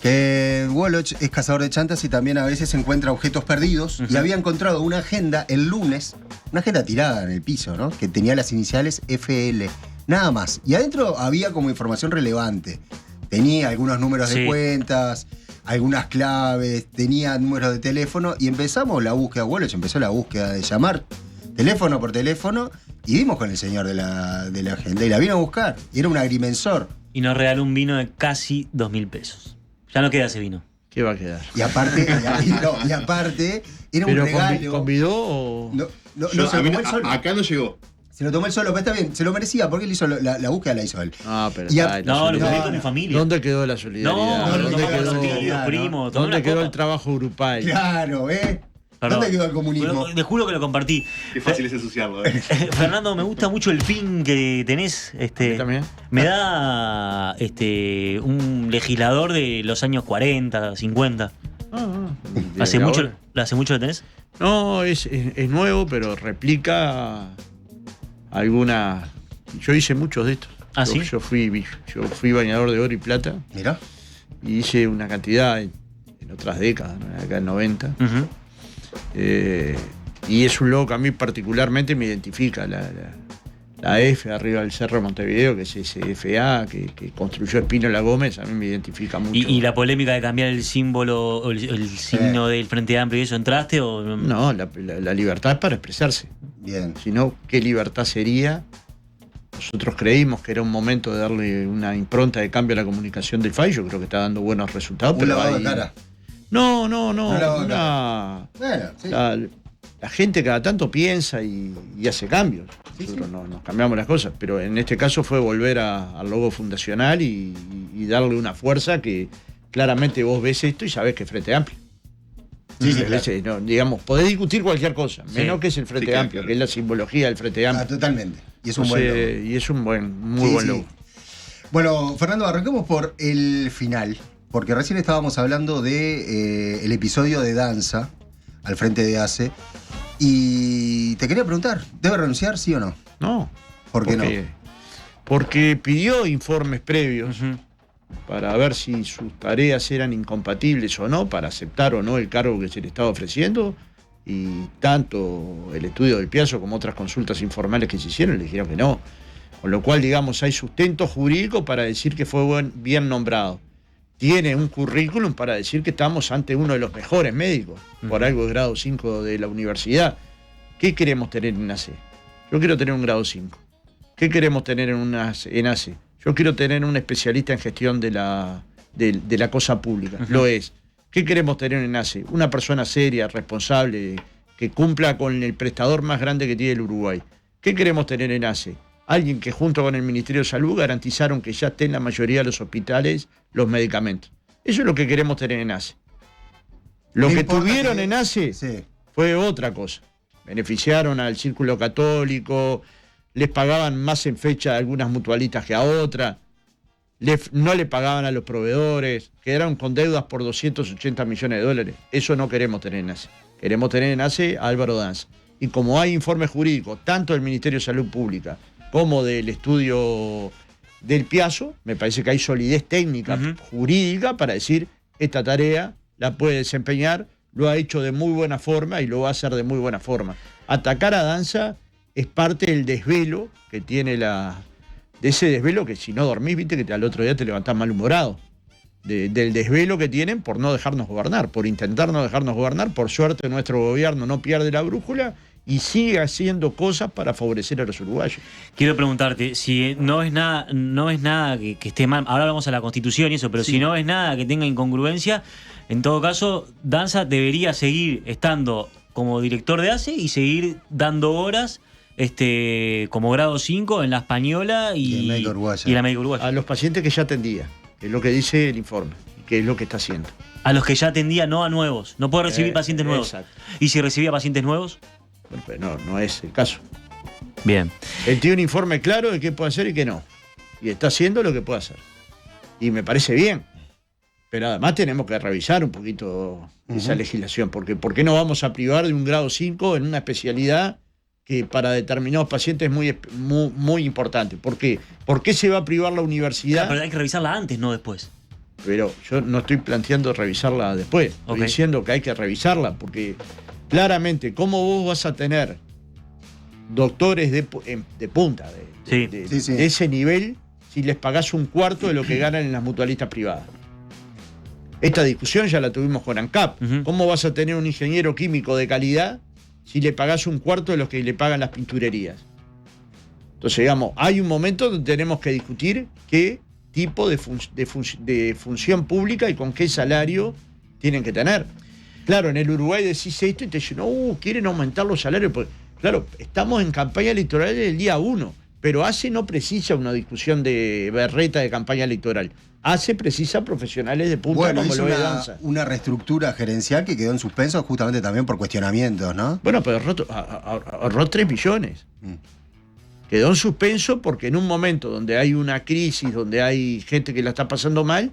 Que Woloch es cazador de chantas y también a veces encuentra objetos perdidos. Y había encontrado una agenda el lunes, una agenda tirada en el piso, ¿no? Que tenía las iniciales FL, nada más. Y adentro había como información relevante. Tenía algunos números de cuentas, algunas claves, tenía números de teléfono y empezamos la búsqueda. Woloch empezó la búsqueda de llamar teléfono por teléfono y dimos con el señor de la agenda y la vino a buscar. Y era un agrimensor. Y nos regaló un vino de casi 2.000 pesos. Ya no queda ese vino. ¿Qué va a quedar? Y aparte, era un regalo. ¿Convidó o...? Acá no llegó. Se lo tomó él solo, pero está bien, se lo merecía porque él hizo la búsqueda, la hizo él. Ah, pero lo comí con mi familia. ¿Dónde quedó la solidaridad? ¿Dónde quedó el trabajo grupal? Claro, ¿dónde quedó el comunismo? Te juro que lo compartí. Qué fácil es ensuciarlo. Fernando, me gusta mucho el fin que tenés. ¿También? Me da un legislador de los años 40, 50. ¿Hace mucho lo tenés? No, es nuevo, pero replica alguna. Yo hice muchos de estos. ¿Ah, sí? Yo fui bañador de oro y plata. Mirá. Y hice una cantidad en otras décadas, ¿no? Acá en 90. Y es un logo que a mí particularmente me identifica. La F arriba del Cerro de Montevideo, que es ese FA que construyó Espínola Gómez, a mí me identifica mucho. ¿Y la polémica de cambiar el símbolo o el signo del Frente Amplio y eso, entraste o no? No, la libertad es para expresarse. Bien. Si no, ¿qué libertad sería? Nosotros creímos que era un momento de darle una impronta de cambio a la comunicación del FAI. Yo creo que está dando buenos resultados. Un lavado de cara. No. Bueno, sí. La gente cada tanto piensa y hace cambios. Nosotros no nos cambiamos las cosas, pero en este caso fue volver al logo fundacional y darle una fuerza que claramente vos ves esto y sabés que es Frente Amplio. Claro. No, digamos, podés discutir cualquier cosa, menos que es el Frente Amplio, claro, que es la simbología del Frente Amplio. Totalmente. Y es un buen logo. Y es un muy buen logo. Bueno, Fernando, arranquemos por el final, porque recién estábamos hablando de el episodio de danza al frente de ACE. Y te quería preguntar, ¿debe renunciar, sí o no? No. ¿Por qué no? Porque pidió informes previos para ver si sus tareas eran incompatibles o no, para aceptar o no el cargo que se le estaba ofreciendo. Y tanto el estudio del Piazzo como otras consultas informales que se hicieron le dijeron que no. Con lo cual, digamos, hay sustento jurídico para decir que fue bien nombrado. Tiene un currículum para decir que estamos ante uno de los mejores médicos, por algo de grado 5 de la universidad. ¿Qué queremos tener en ACE? Yo quiero tener un grado 5. ¿Qué queremos tener en ACE? Yo quiero tener un especialista en gestión de la cosa pública. Lo es. ¿Qué queremos tener en ACE? Una persona seria, responsable, que cumpla con el prestador más grande que tiene el Uruguay. ¿Qué queremos tener en ACE? Alguien que junto con el Ministerio de Salud garantizaron que ya esté en la mayoría de los hospitales los medicamentos. Eso es lo que queremos tener en ACE. Lo que tuvieron en ACE fue otra cosa. Beneficiaron al Círculo Católico, les pagaban más en fecha a algunas mutualistas que a otras, no le pagaban a los proveedores, quedaron con deudas por 280 millones de dólares. Eso no queremos tener en ACE. Queremos tener en ACE a Álvaro Danza. Y como hay informes jurídicos, tanto del Ministerio de Salud Pública como del estudio del Piazzo, me parece que hay solidez técnica, jurídica, para decir esta tarea la puede desempeñar, lo ha hecho de muy buena forma y lo va a hacer de muy buena forma. Atacar a Danza es parte del desvelo que tiene de ese desvelo que si no dormís, viste que al otro día te levantás malhumorado. Del desvelo que tienen por no dejarnos gobernar, por intentar no dejarnos gobernar. Por suerte nuestro gobierno no pierde la brújula y sigue haciendo cosas para favorecer a los uruguayos. Quiero preguntarte, si no es nada que esté mal, ahora vamos a la Constitución y eso, pero si no es nada que tenga incongruencia, en todo caso, Danza debería seguir estando como director de ACE y seguir dando horas como grado 5 en la española y la médica uruguaya. A los pacientes que ya atendía, que es lo que dice el informe, que es lo que está haciendo. A los que ya atendía, no a nuevos. No puede recibir pacientes nuevos. Exacto. ¿Y si recibía pacientes nuevos? Bueno, pues no es el caso. Bien. Él tiene un informe claro de qué puede hacer y qué no. Y está haciendo lo que puede hacer. Y me parece bien. Pero además tenemos que revisar un poquito esa legislación. Porque ¿por qué no vamos a privar de un grado 5 en una especialidad que para determinados pacientes es muy importante? ¿Por qué? ¿Por qué se va a privar la universidad? Pero hay que revisarla antes, no después. pero yo no estoy planteando revisarla después. Estoy diciendo que hay que revisarla, porque claramente, ¿cómo vos vas a tener doctores de punta, de ese nivel, si les pagás un cuarto de lo que ganan en las mutualistas privadas? Esta discusión ya la tuvimos con ANCAP. ¿Cómo vas a tener un ingeniero químico de calidad si le pagás un cuarto de lo que le pagan las pinturerías? Entonces, digamos, hay un momento donde tenemos que discutir qué tipo de función pública y con qué salario tienen que tener. Claro, en el Uruguay decís esto y te dicen, quieren aumentar los salarios. Porque, claro, estamos en campaña electoral del día 1, pero ACE no precisa una discusión de berreta de campaña electoral. ACE precisa profesionales de punta, como lo es Danza. Una reestructura gerencial que quedó en suspenso justamente también por cuestionamientos, ¿no? Bueno, pero ahorró 3 millones. Quedó en suspenso porque en un momento donde hay una crisis, donde hay gente que la está pasando mal,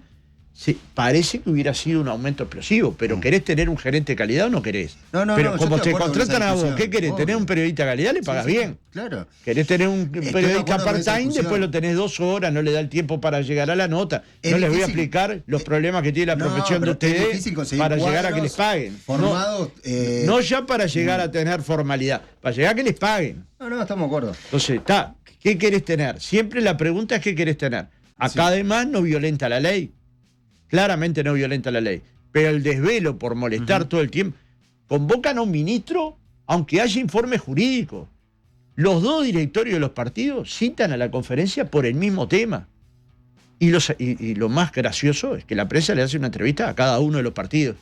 parece que hubiera sido un aumento explosivo. Pero ¿querés tener un gerente de calidad o no querés? Pero como te contratan a vos, ¿qué querés? ¿Tener un periodista de calidad? Le pagas bien. Claro. ¿Querés tener un periodista part-time? Después lo tenés 2 horas, no le da el tiempo para llegar a la nota. No les voy a explicar los problemas que tiene la profesión de ustedes para llegar a que les paguen. Formados, no ya para llegar a tener formalidad, para llegar a que les paguen. No, estamos de acuerdo. Entonces, ¿qué querés tener? Siempre la pregunta es ¿qué querés tener? Acá además no violenta la ley. Claramente no violenta la ley. Pero el desvelo por molestar todo el tiempo. Convocan a un ministro, aunque haya informe jurídico. Los 2 directorios de los partidos citan a la conferencia por el mismo tema. Y lo más gracioso es que la prensa le hace una entrevista a cada uno de los partidos.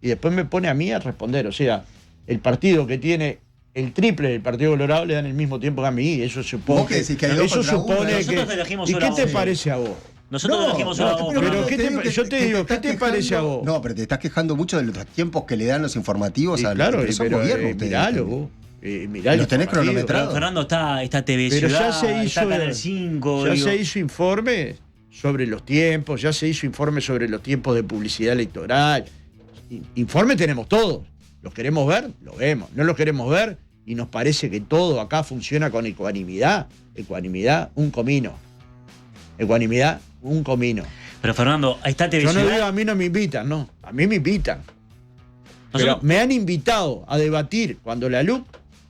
Y después me pone a mí a responder. O sea, el partido que tiene el triple del Partido Colorado le dan el mismo tiempo que a mí. Eso supone que... Eso supone que... ¿Y qué te parece a vos? Nosotros elegimos una voz. Pero yo te digo, ¿qué te parece a vos? No, pero te estás quejando mucho de los tiempos que le dan los informativos a claro, los gobiernos. Miralo vos. Los tenés cronometrados. Fernando, está TV pero Ciudad, ya se hizo, está Canal 5. Ya se hizo informe sobre los tiempos, ya se hizo informe sobre los tiempos de publicidad electoral. Informe tenemos todos. ¿Los queremos ver? Lo vemos. ¿No los queremos ver? Y nos parece que todo acá funciona con ecuanimidad. Ecuanimidad, un comino. Ecuanimidad, un comino. Pero Fernando, ahí está TV Yo no Ciudad. digo a mí no me invitan, no. A mí me invitan. Pero me han invitado a debatir cuando la LUC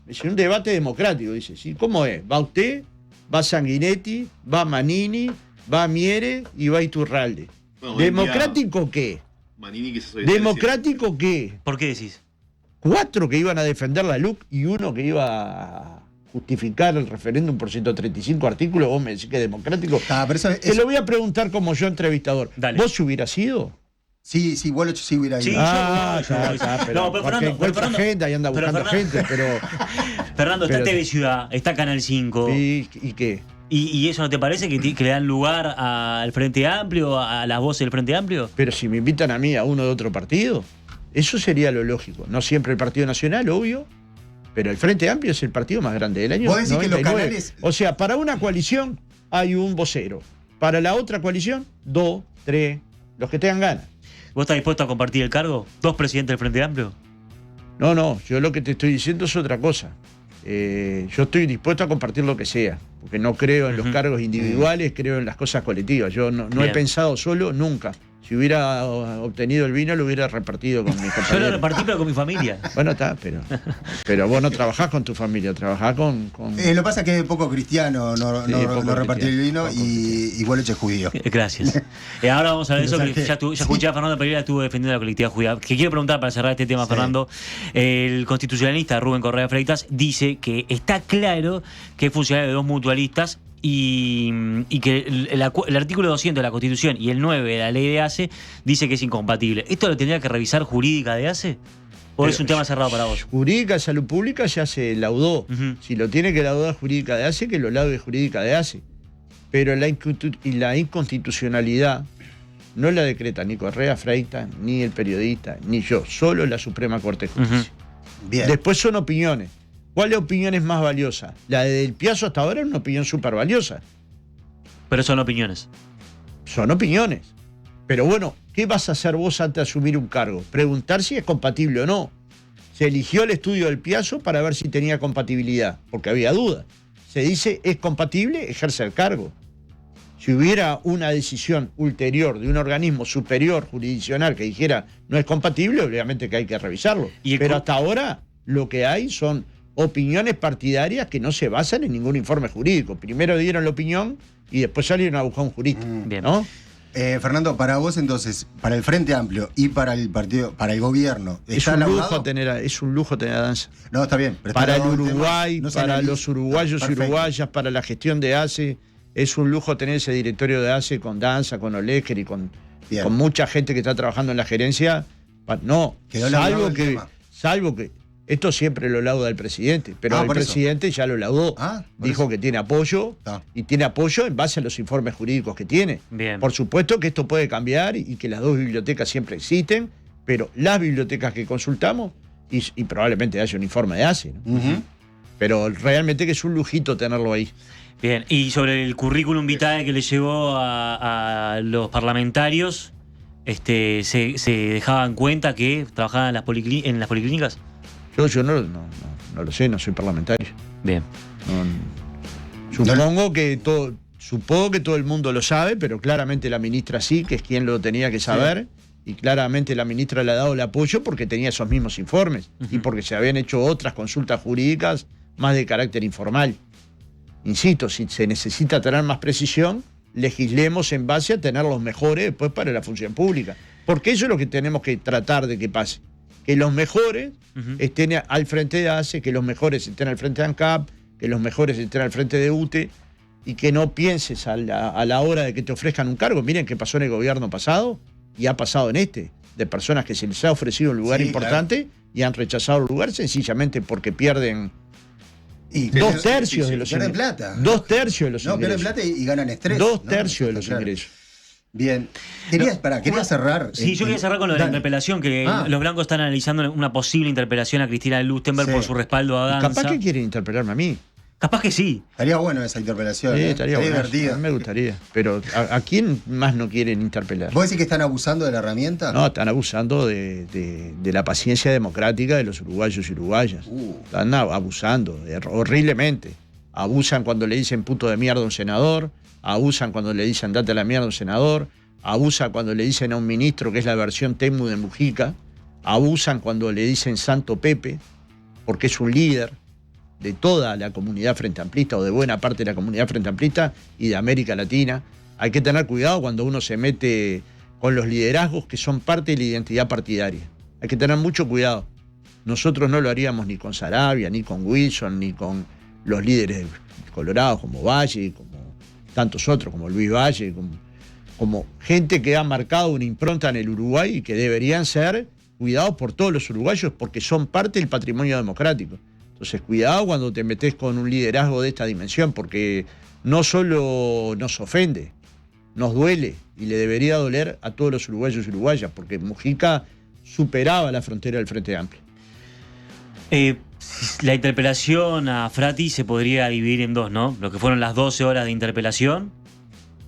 es un debate democrático. Dice, ¿sí? ¿Cómo es? Va usted, va Sanguinetti, va Manini, va Miere y va Iturralde. Bueno, ¿democrático qué? Manini que se ¿democrático qué? ¿Por qué decís? 4 que iban a defender la LUC y 1 que iba a justificar el referéndum por 135 artículos. Vos me decís que es democrático. Te lo voy a preguntar como yo entrevistador. Dale. ¿Vos hubieras ido? Sí, Woloch sí hubiera ido. Sí, pero porque encuentra gente y anda buscando gente, pero... Fernando, está TV Ciudad, está Canal 5. ¿Y qué? ¿Y eso no te parece que le dan lugar al Frente Amplio, a las voces del Frente Amplio? Pero si me invitan a mí a uno de otro partido, eso sería lo lógico. No siempre el Partido Nacional, obvio, pero el Frente Amplio es el partido más grande del año 99. Que los canales... O sea, para una coalición hay un vocero. Para la otra coalición, 2, 3, los que tengan ganas. ¿Vos estás dispuesto a compartir el cargo? ¿2 presidentes del Frente Amplio? No, yo lo que te estoy diciendo es otra cosa. Yo estoy dispuesto a compartir lo que sea, porque no creo en los cargos individuales, creo en las cosas colectivas. Yo no he pensado solo nunca. Si hubiera obtenido el vino, lo hubiera repartido con mis compañeros. Yo lo repartí, pero con mi familia. Bueno, está, pero vos no trabajás con tu familia, trabajás con... Lo que pasa es que es poco cristiano, no repartir el vino y Woloch es judío. Gracias. Ahora vamos a ver eso, que ya escuché a Fernando Pereira, estuvo defendiendo la colectividad judía. Que quiero preguntar para cerrar este tema, Fernando. El constitucionalista Rubén Correa Freitas dice que está claro que es funcionario de 2 mutualistas y que el artículo 200 de la Constitución y el 9 de la ley de ACE dice que es incompatible. ¿Esto lo tendría que revisar jurídica de ACE? ¿O es un tema cerrado para vos? Jurídica de salud pública ya se laudó. Si lo tiene que laudar jurídica de ACE, que lo laude jurídica de ACE. Pero la inconstitucionalidad no la decreta ni Correa Freitas, ni el periodista, ni yo. Solo la Suprema Corte de Justicia. Bien. Después son opiniones. ¿Cuál opinión es más valiosa? La de Del Piazzo hasta ahora es una opinión súper valiosa. Pero son opiniones. Son opiniones. Pero bueno, ¿qué vas a hacer vos antes de asumir un cargo? Preguntar si es compatible o no. Se eligió el estudio Del Piazzo para ver si tenía compatibilidad, porque había dudas. Se dice, es compatible, ejerce el cargo. Si hubiera una decisión ulterior de un organismo superior jurisdiccional que dijera no es compatible, obviamente que hay que revisarlo. Pero hasta ahora lo que hay son opiniones partidarias que no se basan en ningún informe jurídico. Primero dieron la opinión y después salieron a buscar un jurista. Bien. ¿No? Fernando, para vos entonces, para el Frente Amplio y para el partido, para el gobierno, es un lujo tener a Danza. No, está bien. Pero para está el Uruguay, no para los uruguayos y uruguayas, para la gestión de ACE, es un lujo tener ese directorio de ACE con Danza, con Olesker y con mucha gente que está trabajando en la gerencia. No, salvo que esto siempre lo lauda el presidente, pero el presidente ya lo laudó. Dijo que tiene apoyo y tiene apoyo en base a los informes jurídicos que tiene. Bien. Por supuesto que esto puede cambiar y que las dos bibliotecas siempre existen, pero las bibliotecas que consultamos, y probablemente haya un informe de ACE, ¿no? Pero realmente que es un lujito tenerlo ahí. Bien, y sobre el currículum vitae que le llegó a los parlamentarios, ¿se dejaban cuenta que trabajaban en las policlínicas? Yo no lo sé, no soy parlamentario. Bien. Supongo que todo el mundo lo sabe, pero claramente la ministra sí, que es quien lo tenía que saber, y claramente la ministra le ha dado el apoyo porque tenía esos mismos informes y porque se habían hecho otras consultas jurídicas más de carácter informal. Insisto, si se necesita tener más precisión, legislemos en base a tener los mejores después para la función pública. Porque eso es lo que tenemos que tratar de que pase. Que los mejores estén al frente de ACE, que los mejores estén al frente de ANCAP, que los mejores estén al frente de UTE, y que no pienses a la hora de que te ofrezcan un cargo. Miren qué pasó en el gobierno pasado y ha pasado en de personas que se les ha ofrecido un lugar importante y han rechazado el lugar sencillamente porque pierden... Dos tercios de los ingresos. Pierden plata. 2/3 de los ingresos. No, pierden plata y ganan estrés. 2/3 de los ingresos. Bien. Quería cerrar. Sí, yo quería cerrar con lo de la interpelación, que los blancos están analizando una posible interpelación a Cristina Lustenberg por su respaldo a Danza. Capaz que quieren interpelarme a mí. Capaz que sí. Estaría bueno esa interpelación. Sí, estaría divertida. Me gustaría. Pero ¿a quién más no quieren interpelar? ¿Vos decís que están abusando de la herramienta? No, están abusando de la paciencia democrática de los uruguayos y uruguayas. Están abusando horriblemente. Abusan cuando le dicen puto de mierda a un senador. Abusan cuando le dicen date a la mierda a un senador. Abusan cuando le dicen a un ministro que es la versión Temu de Mujica. Abusan cuando le dicen Santo Pepe, porque es un líder de toda la comunidad frente amplista o de buena parte de la comunidad frente amplista y de América Latina. Hay que tener cuidado cuando uno se mete con los liderazgos que son parte de la identidad partidaria. Hay que tener mucho cuidado. Nosotros no lo haríamos ni con Saravia, ni con Wilson, ni con los líderes colorados como Valle, como tantos otros, como Luis Valle, como gente que ha marcado una impronta en el Uruguay y que deberían ser cuidados por todos los uruguayos porque son parte del patrimonio democrático. Entonces, cuidado cuando te metes con un liderazgo de esta dimensión, porque no solo nos ofende, nos duele, y le debería doler a todos los uruguayos y uruguayas, porque Mujica superaba la frontera del Frente Amplio. La interpelación a Frati se podría dividir en dos, ¿no? Lo que fueron las 12 horas de interpelación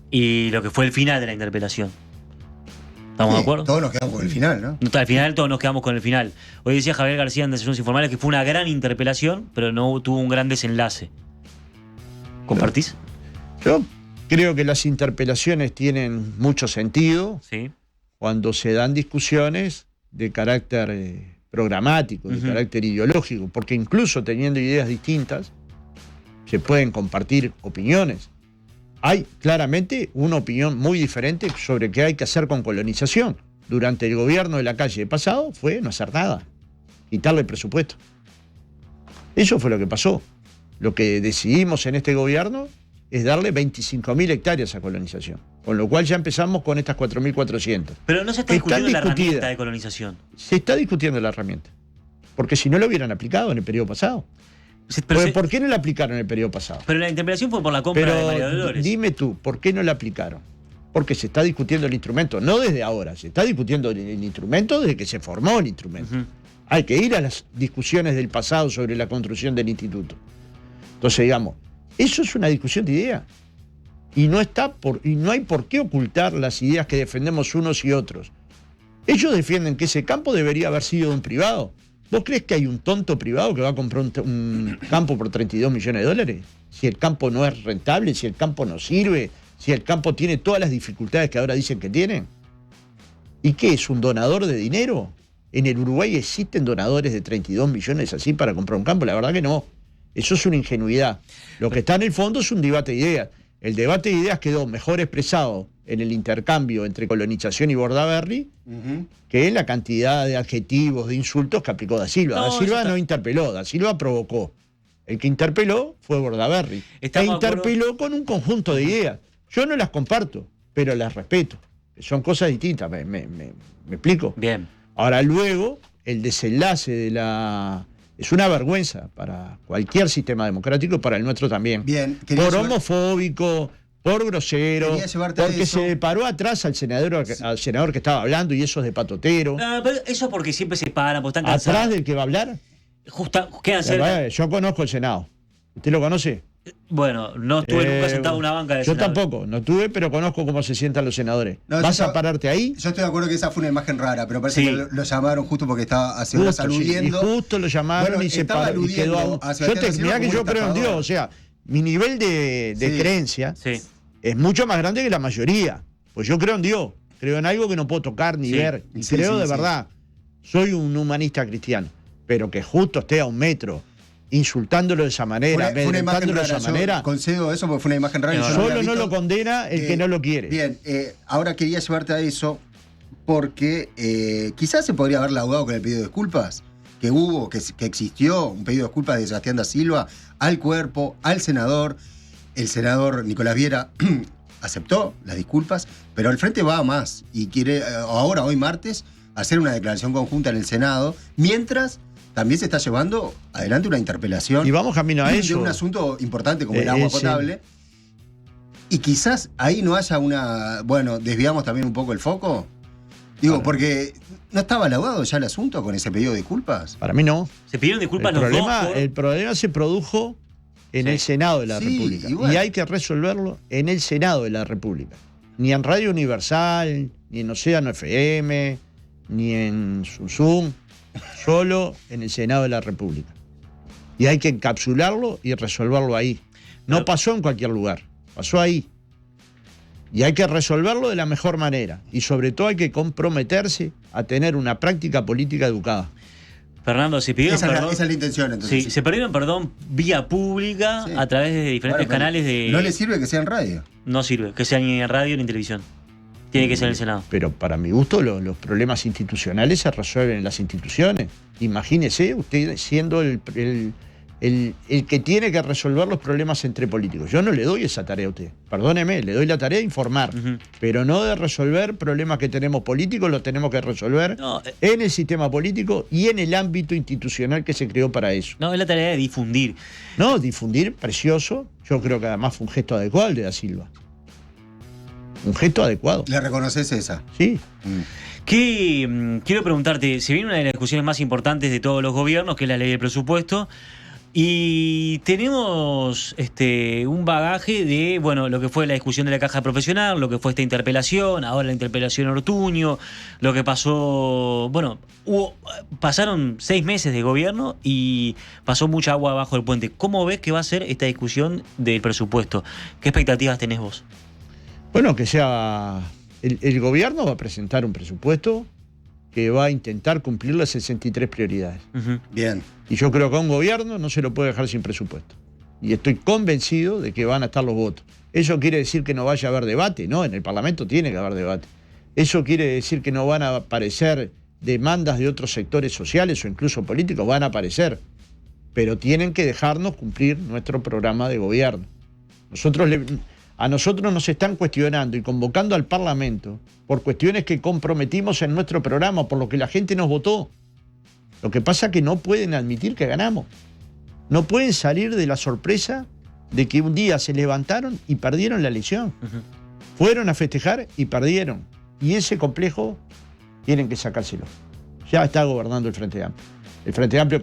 y lo que fue el final de la interpelación. ¿Estamos de acuerdo? Todos nos quedamos con el final, ¿no? Al final todos nos quedamos con el final. Hoy decía Javier García en Desayunos Informales que fue una gran interpelación, pero no tuvo un gran desenlace. ¿Compartís? Yo creo que las interpelaciones tienen mucho sentido cuando se dan discusiones de carácter programático, de carácter ideológico, porque incluso teniendo ideas distintas se pueden compartir opiniones. Hay claramente una opinión muy diferente sobre qué hay que hacer con colonización. Durante el gobierno de Lacalle pasado fue no hacer nada, quitarle el presupuesto. Eso fue lo que pasó. Lo que decidimos en este gobierno es darle 25.000 hectáreas a colonización, con lo cual ya empezamos con estas 4.400. Pero no se está discutiendo la herramienta de colonización. Se está discutiendo la herramienta, porque si no lo hubieran aplicado en el periodo pasado. ¿Por qué no la aplicaron en el periodo pasado? Pero la interpelación fue por la compra de María Dolores. Dime tú, ¿por qué no la aplicaron? Porque se está discutiendo el instrumento, no desde ahora, se está discutiendo el instrumento desde que se formó el instrumento. Hay que ir a las discusiones del pasado sobre la construcción del instituto. Entonces, digamos, eso es una discusión de ideas. Y no hay por qué ocultar las ideas que defendemos unos y otros. Ellos defienden que ese campo debería haber sido de un privado. ¿Vos crees que hay un tonto privado que va a comprar un campo por $32 millones? Si el campo no es rentable, si el campo no sirve, si el campo tiene todas las dificultades que ahora dicen que tienen? ¿Y qué es, un donador de dinero? ¿En el Uruguay existen donadores de 32 millones así para comprar un campo? La verdad que no. Eso es una ingenuidad. Lo que está en el fondo es un debate de ideas. El debate de ideas quedó mejor expresado en el intercambio entre colonización y Bordaberry que en la cantidad de adjetivos, de insultos que aplicó Da Silva. Da Silva no interpeló, Da Silva provocó. El que interpeló fue Bordaberry. E interpeló con un conjunto de ideas. Yo no las comparto, pero las respeto. Son cosas distintas, ¿me explico? Bien. Ahora luego, el desenlace de la... Es una vergüenza para cualquier sistema democrático, para el nuestro también. Bien. Por homofóbico, por grosero, porque se paró atrás al senador que estaba hablando y eso es de patotero. No, pero eso es porque siempre se paran, porque están cansados. ¿Atrás del que va a hablar? Quedan cerca. Yo conozco el Senado. ¿Usted lo conoce? Bueno, no estuve nunca sentado en una banca de Yo tampoco, no tuve, pero conozco cómo se sientan los senadores. ¿Vas a pararte ahí? Yo estoy de acuerdo que esa fue una imagen rara, pero parece que lo llamaron justo porque estaba hace horas aludiendo. Sí, y justo lo llamaron y se paró y quedó. Mirá que yo creo en Dios, o sea, mi nivel de creencia es mucho más grande que la mayoría. Pues yo creo en Dios, creo en algo que no puedo tocar ni ver, y creo de verdad. Soy un humanista cristiano, pero que justo esté a un metro insultándolo de esa manera, amedrentándolo de esa manera. Concedo eso porque fue una imagen rara. Solo no lo condena el que no lo quiere. Bien, ahora quería llevarte a eso porque quizás se podría haber laudado con el pedido de disculpas que hubo, que existió, un pedido de disculpas de Sebastián da Silva al cuerpo, al senador. El senador Nicolás Viera aceptó las disculpas, pero el Frente va a más y quiere ahora, hoy martes, hacer una declaración conjunta en el Senado, mientras también se está llevando adelante una interpelación. Y vamos camino a eso. De un asunto importante como el agua potable. Y quizás ahí no haya una... Bueno, desviamos también un poco el foco. Digo, porque ¿no estaba laudado ya el asunto con ese pedido de disculpas? Para mí no. Se pidieron disculpas los dos. El problema se produjo en el Senado de la República. Y hay que resolverlo en el Senado de la República. Ni en Radio Universal, ni en Océano FM, ni en Zoom. Solo en el Senado de la República. Y hay que encapsularlo y resolverlo ahí. No pasó en cualquier lugar, pasó ahí. Y hay que resolverlo de la mejor manera. Y sobre todo hay que comprometerse a tener una práctica política educada. Fernando, se pidieron perdón. Esa es la intención, entonces. Sí, se pidieron perdón vía pública a través de diferentes canales de... ¿No le sirve que sea en radio? No sirve, que sea ni en radio ni en televisión. Tiene que ser en el Senado. Pero para mi gusto los problemas institucionales se resuelven en las instituciones. Imagínese usted siendo el que tiene que resolver los problemas entre políticos. Yo no le doy esa tarea a usted. Perdóneme, le doy la tarea de informar. Pero no de resolver problemas que tenemos políticos, los tenemos que resolver en el sistema político y en el ámbito institucional que se creó para eso. No, es la tarea de difundir. No, difundir, precioso. Yo creo que además fue un gesto adecuado el de Da Silva. Un gesto adecuado. ¿Le reconoces esa? Sí. Quiero preguntarte, se viene una de las discusiones más importantes de todos los gobiernos, que es la ley del presupuesto, y tenemos un bagaje de, bueno, lo que fue la discusión de la caja profesional, lo que fue esta interpelación, ahora la interpelación Ortuño, lo que pasó, bueno, pasaron 6 meses de gobierno y pasó mucha agua abajo del puente. ¿Cómo ves que va a ser esta discusión del presupuesto? ¿Qué expectativas tenés vos? Bueno, que sea... El gobierno va a presentar un presupuesto que va a intentar cumplir las 63 prioridades. Bien. Y yo creo que a un gobierno no se lo puede dejar sin presupuesto. Y estoy convencido de que van a estar los votos. ¿Eso quiere decir que no vaya a haber debate? No, en el Parlamento tiene que haber debate. ¿Eso quiere decir que no van a aparecer demandas de otros sectores sociales o incluso políticos? Van a aparecer. Pero tienen que dejarnos cumplir nuestro programa de gobierno. A nosotros nos están cuestionando y convocando al Parlamento por cuestiones que comprometimos en nuestro programa, por lo que la gente nos votó. Lo que pasa es que no pueden admitir que ganamos. No pueden salir de la sorpresa de que un día se levantaron y perdieron la elección. Fueron a festejar y perdieron. Y ese complejo tienen que sacárselo. Ya está gobernando el Frente Amplio. El Frente Amplio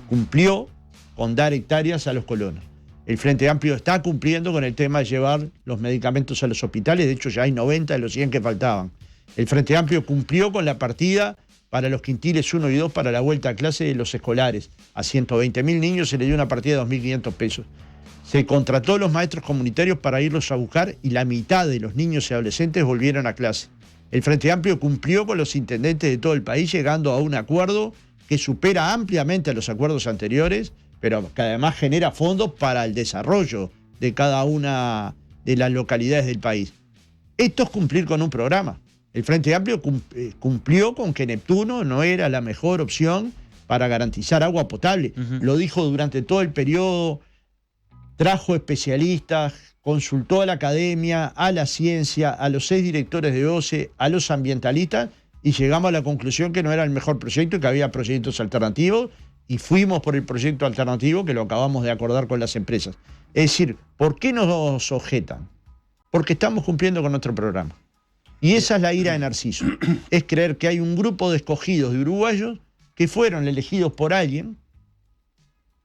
cumplió con dar hectáreas a los colonos. El Frente Amplio está cumpliendo con el tema de llevar los medicamentos a los hospitales. De hecho, ya hay 90 de los 100 que faltaban. El Frente Amplio cumplió con la partida para los quintiles 1 y 2 para la vuelta a clase de los escolares. A 120.000 niños se le dio una partida de 2.500 pesos. Se contrató a los maestros comunitarios para irlos a buscar y la mitad de los niños y adolescentes volvieron a clase. El Frente Amplio cumplió con los intendentes de todo el país llegando a un acuerdo que supera ampliamente a los acuerdos anteriores, pero que además genera fondos para el desarrollo de cada una de las localidades del país. Esto es cumplir con un programa. El Frente Amplio cumplió con que Neptuno no era la mejor opción para garantizar agua potable. Lo dijo durante todo el periodo, trajo especialistas, consultó a la academia, a la ciencia, a los 6 directores de OCE, a los ambientalistas, y llegamos a la conclusión que no era el mejor proyecto y que había proyectos alternativos, y fuimos por el proyecto alternativo que lo acabamos de acordar con las empresas. Es decir, ¿por qué nos objetan? Porque estamos cumpliendo con nuestro programa. Y esa es la ira de Narciso. Es creer que hay un grupo de escogidos de uruguayos que fueron elegidos por alguien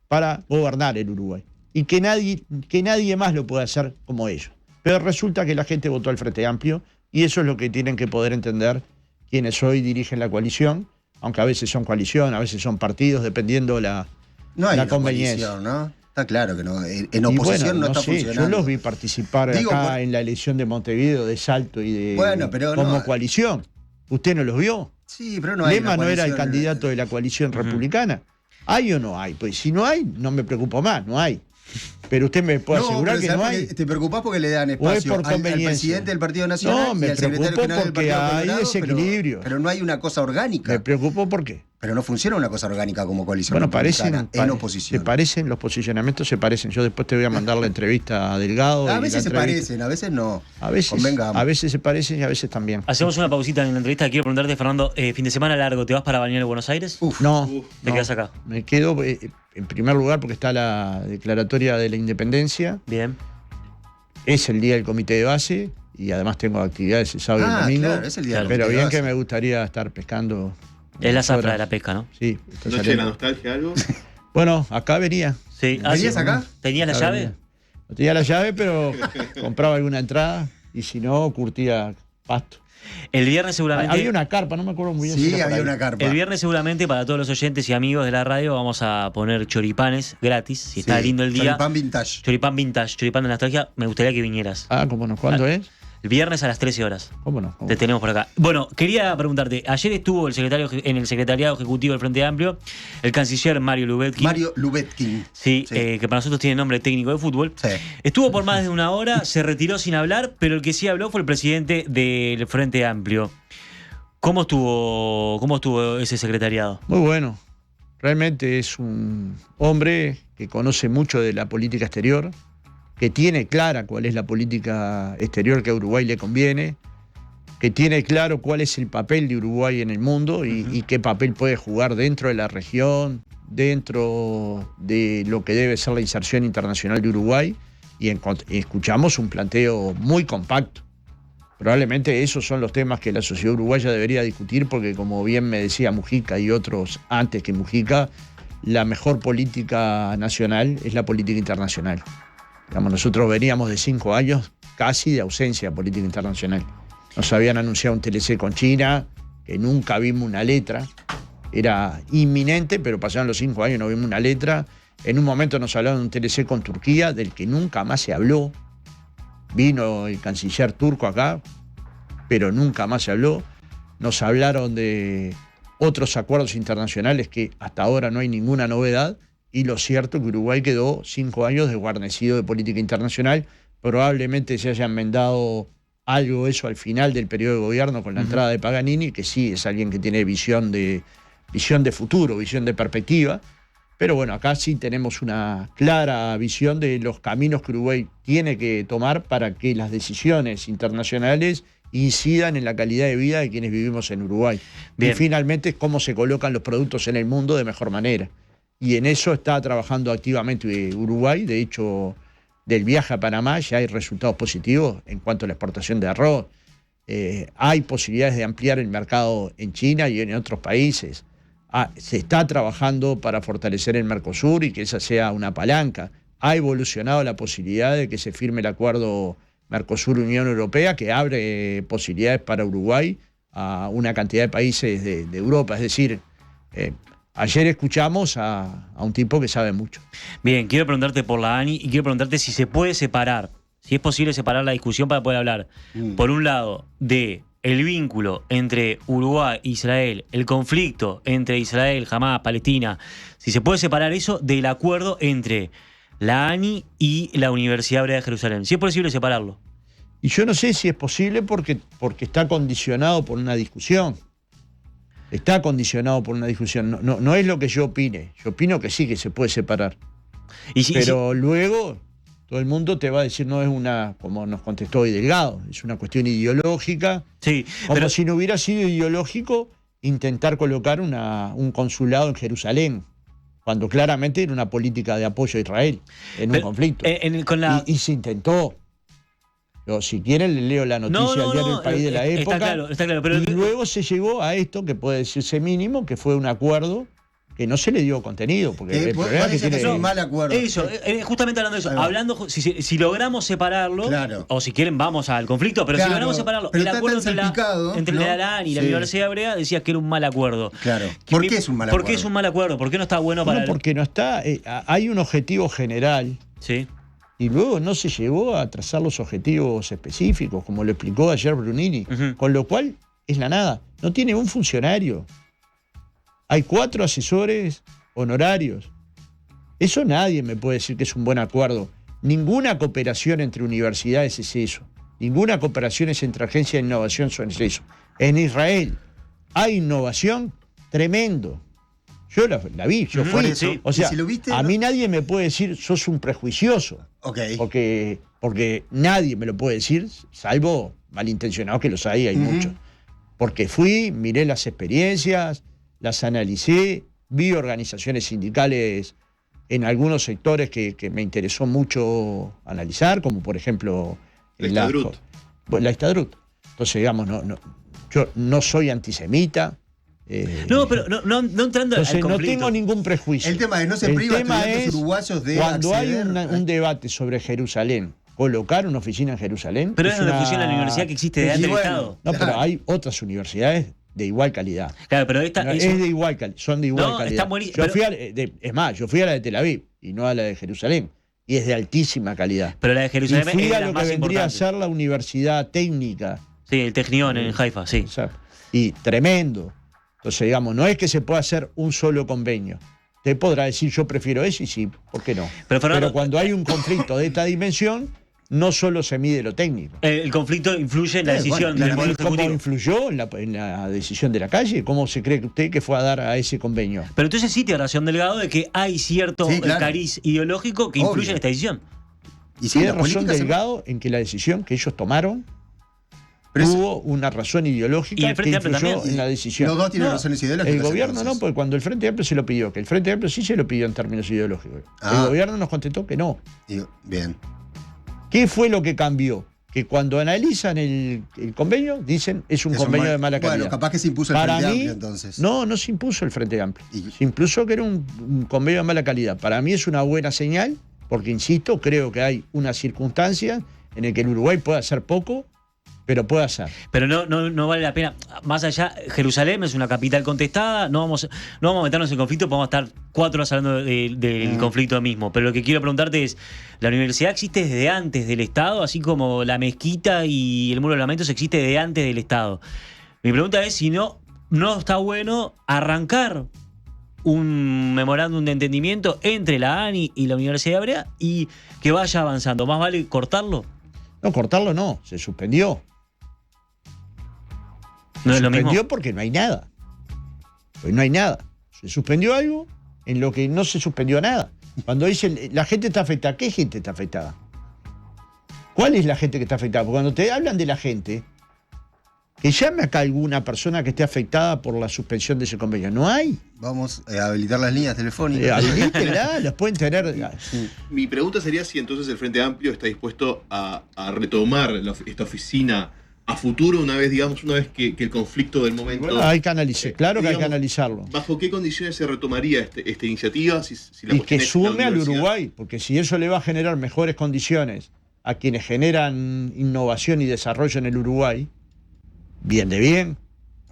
para gobernar el Uruguay. Y que nadie más lo puede hacer como ellos. Pero resulta que la gente votó al Frente Amplio y eso es lo que tienen que poder entender quienes hoy dirigen la coalición, aunque a veces son coalición, a veces son partidos, dependiendo la conveniencia. ¿No? Está claro que no. En oposición no está funcionando. Yo los vi participar en la elección de Montevideo, de Salto y de como coalición. ¿Usted no los vio? Sí, pero no hay. Lema no era el candidato de la coalición republicana. ¿Hay o no hay? Pues si no hay, no me preocupo más, no hay. Pero usted me puede asegurar que no hay. ¿Te preocupás porque le dan espacio al presidente del Partido Nacional? No, me preocupo porque hay desequilibrio. Pero no hay una cosa orgánica. Me preocupo porque. Pero no funciona una cosa orgánica como coalición. Bueno, parecen en oposición. Se parecen, los posicionamientos se parecen. Yo después te voy a mandar la entrevista a Delgado. A veces se parecen, a veces no. A veces se parecen y a veces también. Hacemos una pausita en la entrevista. Quiero preguntarte, Fernando, fin de semana largo, ¿te vas para Balneario Buenos Aires? ¿Te quedas acá? Me quedo en primer lugar porque está la declaratoria de la independencia. Bien. Es el día del comité de base y además tengo actividades el sábado y el domingo. Claro, es el día del pero comité bien de base. que me gustaría estar pescando. Es la zafra de la pesca, ¿no? Sí. ¿Noche de la nostalgia algo? Bueno, acá venía. Sí. ¿Venías acá? ¿Tenías la llave? No tenía la llave, pero compraba alguna entrada y si no, curtía pasto. El viernes seguramente... Había una carpa, no me acuerdo muy bien. Sí, si había una carpa. El viernes seguramente para todos los oyentes y amigos de la radio vamos a poner choripanes gratis. Si está lindo el día. Choripán vintage. Choripán vintage, choripán de nostalgia. Me gustaría que vinieras. ¿Cómo no? ¿Cuándo es? El viernes a las 13 horas. ¿Cómo no? Te tenemos por acá. Bueno, quería preguntarte. Ayer estuvo en el secretariado ejecutivo del Frente Amplio el canciller Mario Lubetkin. Mario Lubetkin. Sí. Que para nosotros tiene nombre técnico de fútbol. Sí. Estuvo por más de una hora, se retiró sin hablar, pero el que sí habló fue el presidente del Frente Amplio. ¿Cómo estuvo ese secretariado? Muy bueno. Realmente es un hombre que conoce mucho de la política exterior, que tiene clara cuál es la política exterior que a Uruguay le conviene, que tiene claro cuál es el papel de Uruguay en el mundo y qué papel puede jugar dentro de la región, dentro de lo que debe ser la inserción internacional de Uruguay, y escuchamos un planteo muy compacto. Probablemente esos son los temas que la sociedad uruguaya debería discutir porque, como bien me decía Mujica y otros antes que Mujica, la mejor política nacional es la política internacional. Digamos, nosotros veníamos de 5 años casi de ausencia de política internacional. Nos habían anunciado un TLC con China, que nunca vimos una letra. Era inminente, pero pasaron los 5 años y no vimos una letra. En un momento nos hablaron de un TLC con Turquía, del que nunca más se habló. Vino el canciller turco acá, pero nunca más se habló. Nos hablaron de otros acuerdos internacionales que hasta ahora no hay ninguna novedad. Y lo cierto es que Uruguay quedó 5 años desguarnecido de política internacional. Probablemente se haya enmendado algo eso al final del periodo de gobierno con la entrada de Paganini, que sí es alguien que tiene visión de futuro, visión de perspectiva. Pero bueno, acá sí tenemos una clara visión de los caminos que Uruguay tiene que tomar para que las decisiones internacionales incidan en la calidad de vida de quienes vivimos en Uruguay. Bien. Y finalmente cómo se colocan los productos en el mundo de mejor manera. Y en eso está trabajando activamente Uruguay. De hecho, del viaje a Panamá ya hay resultados positivos en cuanto a la exportación de arroz. Hay posibilidades de ampliar el mercado en China y en otros países. Se está trabajando para fortalecer el Mercosur y que esa sea una palanca. Ha evolucionado la posibilidad de que se firme el acuerdo Mercosur-Unión Europea, que abre posibilidades para Uruguay a una cantidad de países de Europa. Es decir, Ayer escuchamos a un tipo que sabe mucho. Bien, quiero preguntarte por la ANI y quiero preguntarte si se puede separar, si es posible separar la discusión para poder hablar, por un lado, de el vínculo entre Uruguay e Israel, el conflicto entre Israel, Hamás, Palestina, si se puede separar eso del acuerdo entre la ANI y la Universidad Hebrea de Jerusalén. Si es posible separarlo. Y yo no sé si es posible porque está condicionado por una discusión. Está condicionado por una discusión. No es lo que yo opine. Yo opino que sí, que se puede separar. Pero luego todo el mundo te va a decir, no es una, como nos contestó hoy Delgado, es una cuestión ideológica. Sí, como si no hubiera sido ideológico intentar colocar un consulado en Jerusalén, cuando claramente era una política de apoyo a Israel en un conflicto. Y se intentó. Si quieren, les leo la noticia del diario El País de la época. Está claro, pero y luego se llegó a esto, que puede decirse mínimo, que fue un acuerdo que no se le dio contenido. Porque el problema es que es un mal acuerdo. Eso, justamente hablando de eso, hablando, si logramos separarlo, o si quieren, vamos al conflicto, pero si logramos separarlo, el acuerdo entre la ANI y la Universidad Hebrea decías que era un mal acuerdo. Claro. ¿Por qué es un mal acuerdo? ¿Por qué es un mal acuerdo? ¿Por qué no está bueno para porque no está. Hay un objetivo general. Sí. Y luego no se llegó a trazar los objetivos específicos, como lo explicó ayer Brunini, con lo cual es la nada. No tiene un funcionario. Hay 4 asesores honorarios. Eso nadie me puede decir que es un buen acuerdo. Ninguna cooperación entre universidades es eso. Ninguna cooperación entre agencias de innovación es eso. En Israel hay innovación tremendo. Yo la vi, yo fui. O sea, si lo viste, a mí nadie me puede decir, sos un prejuicioso. Okay. Porque nadie me lo puede decir, salvo malintencionados, que los hay muchos. Porque fui, miré las experiencias, las analicé, vi organizaciones sindicales en algunos sectores que me interesó mucho analizar, como por ejemplo la Histadrut. La Histadrut. Entonces, digamos, yo no soy antisemita. Pero no entrando entonces, al conflicto. No tengo ningún prejuicio. El tema es, no se priva a estudiantes uruguayos de cuando acceder, hay un debate sobre Jerusalén, colocar una oficina en Jerusalén. Pero es una funciona la universidad que existe de antes del Estado. No, pero hay otras universidades de igual calidad. Claro, pero esta es de igual calidad, son de igual calidad. Está buenísimo. Yo fui a la de Tel Aviv y no a la de Jerusalén. Y es de altísima calidad. Pero la de Jerusalén y fui es a la lo más que vendría importante. a ser la universidad técnica. Sí, el Technion en Haifa, sí. Exacto. Y tremendo. Entonces, digamos, no es que se pueda hacer un solo convenio. Te podrá decir, yo prefiero ese y sí, ¿por qué no? Pero cuando hay un conflicto de esta dimensión, no solo se mide lo técnico. El conflicto influye en la decisión del Poder ¿Cómo Ejecutivo. influyó en la decisión de la calle? ¿Cómo se cree usted que fue a dar a ese convenio? Pero entonces sí tiene razón Delgado de que hay cierto cariz ideológico que influye en esta decisión. Y tiene razón Delgado en que la decisión que ellos tomaron hubo una razón ideológica que influyó en la decisión. Los dos tienen razones ideológicas. El gobierno entonces. No, porque cuando el Frente Amplio se lo pidió, que el Frente Amplio sí se lo pidió en términos ideológicos. El gobierno nos contestó que no. Bien. ¿Qué fue lo que cambió? Que cuando analizan el convenio, dicen es un convenio de mala calidad. Bueno, capaz que se impuso el Frente Amplio entonces. No se impuso el Frente Amplio. Se impuso que era un convenio de mala calidad. Para mí es una buena señal, porque insisto, creo que hay una circunstancia en la que el Uruguay puede hacer poco, pero puede hacer. Pero no vale la pena. Más allá, Jerusalén es una capital contestada, no vamos a meternos en el conflicto, podemos estar 4 horas hablando del conflicto mismo. Pero lo que quiero preguntarte es, ¿la universidad existe desde antes del Estado, así como la mezquita y el muro de lamentos existe desde antes del Estado? Mi pregunta es si no está bueno arrancar un memorándum de entendimiento entre la ANI y la Universidad Hebrea y que vaya avanzando. ¿Más vale cortarlo? No, cortarlo no, se suspendió. ¿No es lo mismo? Se suspendió porque no hay nada. Pues no hay nada. Se suspendió algo en lo que no se suspendió nada. Cuando dicen la gente está afectada, ¿qué gente está afectada? ¿Cuál es la gente que está afectada? Porque cuando te hablan de la gente, que llame acá alguna persona que esté afectada por la suspensión de ese convenio. No hay. Vamos a habilitar las líneas telefónicas. Habilitenlas, las pueden tener. Mi pregunta sería si entonces el Frente Amplio está dispuesto a retomar esta oficina a futuro, una vez que el conflicto del momento... Bueno, hay que analizar, claro que hay que analizarlo. ¿Bajo qué condiciones se retomaría esta iniciativa? Si la y que sume al Uruguay, porque si eso le va a generar mejores condiciones a quienes generan innovación y desarrollo en el Uruguay, bien de bien,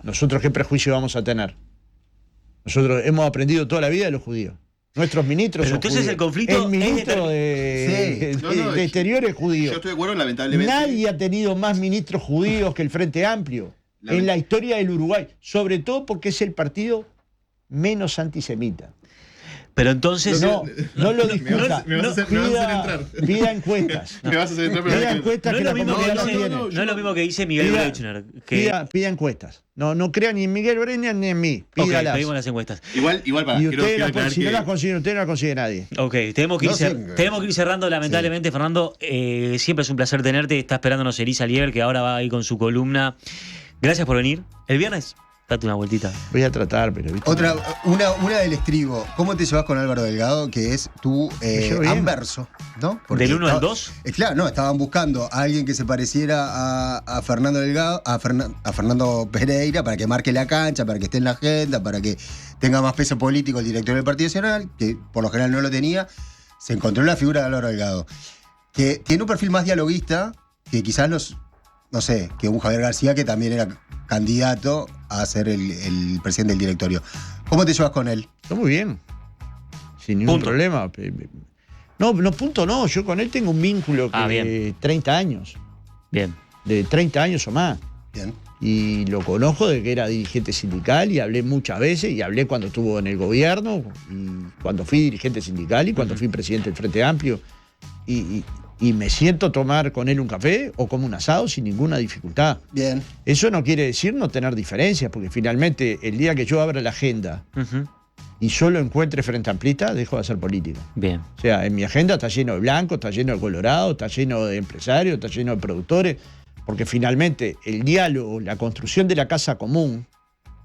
¿nosotros qué prejuicio vamos a tener? Nosotros hemos aprendido toda la vida de los judíos. Nuestros ministros Pero son entonces judíos. el conflicto El ministro Sí. de Exterior es judío. Yo estoy de acuerdo, lamentablemente. Nadie ha tenido más ministros judíos que el Frente Amplio en la historia del Uruguay. Sobre todo porque es el partido menos antisemita. Pero entonces. No lo discuta. Me vas a hacer entrar. Pida encuestas. Me vas a hacer entrar, pero Pida no- encuestas No que es, lo la mismo que comunidad no dice, tiene. no es lo mismo que dice Miguel Pida- Brechner. Que, Pida encuestas. No crea ni en Miguel Breña ni en mí. ok, Pídalas. pedimos las encuestas. Igual para. Y quiero usted aclarar si no que- las consigue usted, no las consigue nadie. Ok, tenemos que, ir, No sé. tenemos que ir cerrando, lamentablemente, Fernando. Siempre es un placer tenerte. Está esperándonos Elisa Lieber, que ahora va a ir con su columna. Gracias por venir. El viernes, date una vueltita. Voy a tratar, pero ¿viste? Una del estribo. ¿Cómo te llevas con Álvaro Delgado, que es tu llevo bien. anverso? ¿No? ¿Del 1 al estaba- 2? Claro, no, estaban buscando a alguien que se pareciera a Fernando Delgado, a Fernando Pereira, para que marque la cancha, para que esté en la agenda, para que tenga más peso político el director del Partido Nacional, que por lo general no lo tenía. Se encontró la figura de Álvaro Delgado, que tiene un perfil más dialoguista que quizás no sé, que un Javier García, que también era candidato a ser el presidente del directorio. ¿Cómo te llevas con él? Está muy bien. Sin ningún Punto. problema. No, punto no. Yo con él tengo un vínculo que bien. 30 años. Bien. De 30 años o más. Bien. Y lo conozco de que era dirigente sindical y hablé muchas veces y hablé cuando estuvo en el gobierno y cuando fui dirigente sindical y cuando fui presidente del Frente Amplio y me siento a tomar con él un café o como un asado sin ninguna dificultad. Bien. Eso no quiere decir no tener diferencias, porque finalmente el día que yo abra la agenda Ujú. y solo encuentre Frente Amplista, dejo de hacer política. Bien. O sea, en mi agenda está lleno de blancos, está lleno de colorados, está lleno de empresarios, está lleno de productores, porque finalmente el diálogo, la construcción de la casa común,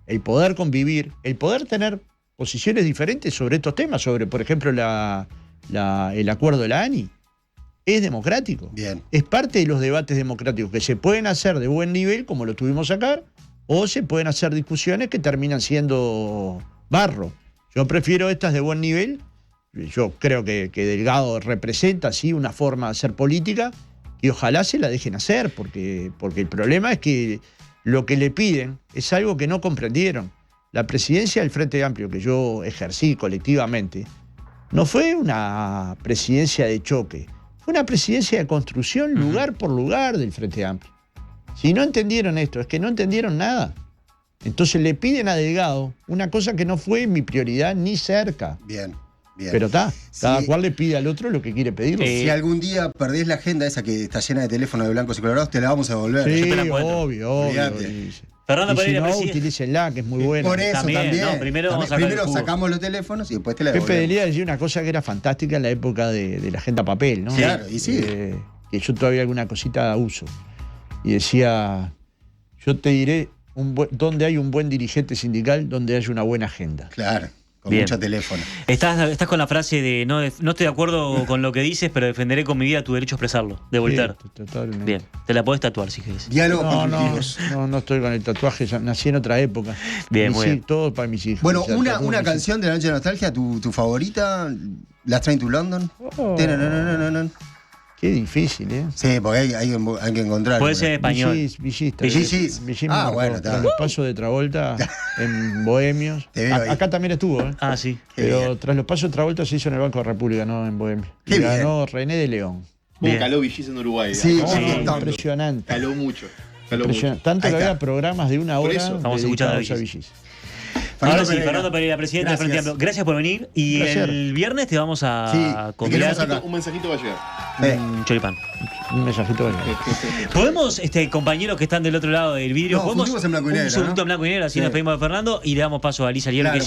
el poder convivir, el poder tener posiciones diferentes sobre estos temas, sobre, por ejemplo, el acuerdo de la ANI, es democrático. Bien. Es parte de los debates democráticos que se pueden hacer de buen nivel, como lo tuvimos acá, o se pueden hacer discusiones que terminan siendo barro. Yo prefiero estas de buen nivel. Yo creo que Delgado representa, sí, una forma de hacer política y ojalá se la dejen hacer, porque el problema es que lo que le piden es algo que no comprendieron. La presidencia del Frente Amplio que yo ejercí colectivamente no fue una presidencia de choque, fue una presidencia de construcción lugar por lugar del Frente Amplio. Si no entendieron esto, es que no entendieron nada. Entonces le piden a Delgado una cosa que no fue mi prioridad ni cerca. Bien. Bien. Pero está, cada Sí. cual le pide al otro lo que quiere pedirle. Si algún día perdés la agenda esa que está llena de teléfonos de blancos y colorados, te la vamos a devolver. Sí, yo te la encuentro. obvio. Olvídate. Fernando Y si Pereira, no, presidente. utilícenla, que es muy buena. Por eso También, también. no, primero vamos a sacar Primero el jugo. sacamos los teléfonos y después te la Pepe devolvemos. Delía decía una cosa que era fantástica en la época de la agenda papel, ¿no? Sí. Claro, y sí. Que yo todavía alguna cosita uso. Y decía, yo te diré dónde hay un buen dirigente sindical, donde hay una buena agenda. Claro, con Bien. mucho teléfono. Estás con la frase de no estoy de acuerdo con lo que dices, pero defenderé con mi vida tu derecho a expresarlo, de Voltaire. Sí, totalmente. Bien, te la podés tatuar si querés. Diálogos No, constructivos. no estoy con el tatuaje, ya nací en otra época. Bien, muy bien. Todo para mis hijos. Bueno, O sea, una todos mis canción de la noche de nostalgia, tu favorita, Last Train to London. Oh. Tananana. Qué difícil, ¿eh? Sí, porque hay que encontrar. Puede ser en español. Villis Villis. me Ah, marcó. bueno, está. Tras los pasos de Travolta en Bohemios. Te veo ahí. Acá también estuvo, ¿eh? Ah, sí. Qué Pero bien. tras los pasos de Travolta se hizo en el Banco de la República, no en Bohemia. Qué Y bien. ganó René de León. Bien. Caló Villis en Uruguay. Sí, Acá. sí, Tanto. Impresionante. Caló mucho. Caló Impresionante. mucho. Tanto Ahí que está. había programas de una Por hora eso. Estamos escuchando a dedicados a Villis. Villis. Ahora sí, Pereira. Fernando Pereira, presidente del Frente Gracias. Amplio. Gracias por venir. Y Placer. el viernes te vamos Sí, a te convidar queremos acá. Un mensajito va a llegar. un choripán. Un mensajito de ¿Podemos, compañeros que están del otro lado del vidrio, No, podemos fuimos en blanco y negro, un segundito ¿no? en blanco y negro, así Sí. nos pedimos de Fernando y le damos paso a Elisa Lieber, Claro. que